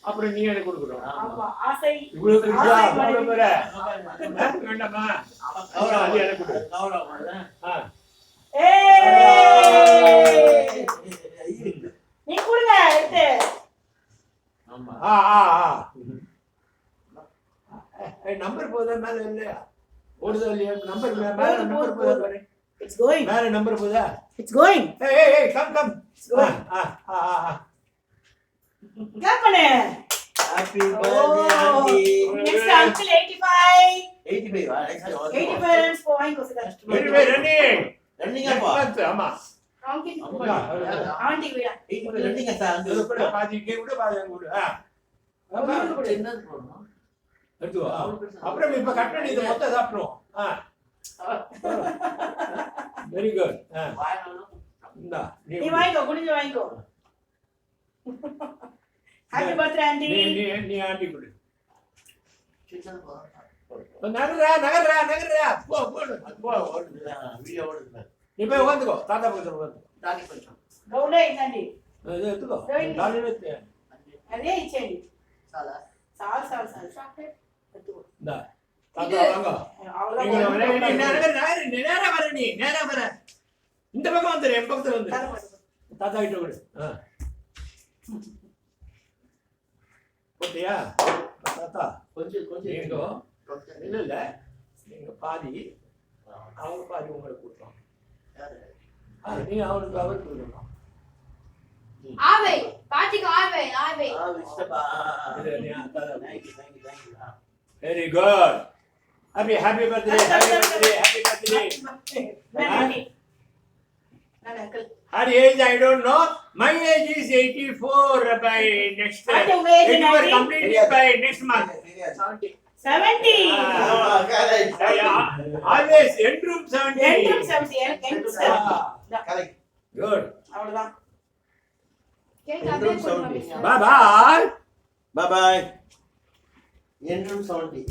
அப்புறம் நீ எனக்கு கொடுக்கணும். வேண்டாமா நீ கொடுங்க. நம்பர் போதா மேல இல்லையா? ஓடுதா இல்லையா? நம்பர் மேல நம்பர் போதா பாரு. It's going. மேல நம்பர் போதா? It's going. Hey, come. It's going. Clap பண்ணு. Happy birthday auntie. Next uncle 85. 85 வா? Next 85 runs போவாங்க கோசல. 85 ரன்னிங் அப்பா. ஆமா. ஆண்டி விடா. 85 ரன்னிங் அத்தா. அந்த கூட பாதி கே கூட பாதி அங்க கூட. என்னது போடணும்? எடுத்துக்கோ. அப்புறம் இப்ப கட் பண்ணி இது மொத்தம் சாப்பிடுவோம். Very good. இந்தா நீ வாங்கிக்கோ, குடிஞ்சு வாங்கிக்கோ. Happy birthday aunty. நீ ஆண்டி கொடு. நகர்றா போ வீடியோ ஓடுது. நீ போய் உட்காந்துக்கோ. தாத்தா பக்கத்துல உட்காந்து கவுண்டே இந்தாண்டி. இது எடுத்துக்கோ. டாலிலே அதே இச்சேடி. சால் சாக்லேட் எடுத்துக்கோ. இந்தா தாத்தா வாங்க. நேரா வர இந்த பக்கம் வந்துரு. என் பக்கத்துல வந்து தாத்தா கிட்ட கொடு. போட்டியா தாத்தா? கொஞ்சம் இல்ல நீங்க பாதி அவங்க பாதி உங்களுக்கு கொடுத்தோம். நீ அவனுக்கு அவர் கொடுக்கணும். ஆவை பாட்டிக்கு ஆவை very good. Happy birthday. Her age I don't know. My age is 84 by next. It will complete by next month. 70. Always end room 70. End room 70. Correct. Good. அவ்வளவுதான். Bye bye. Bye bye. End room 70.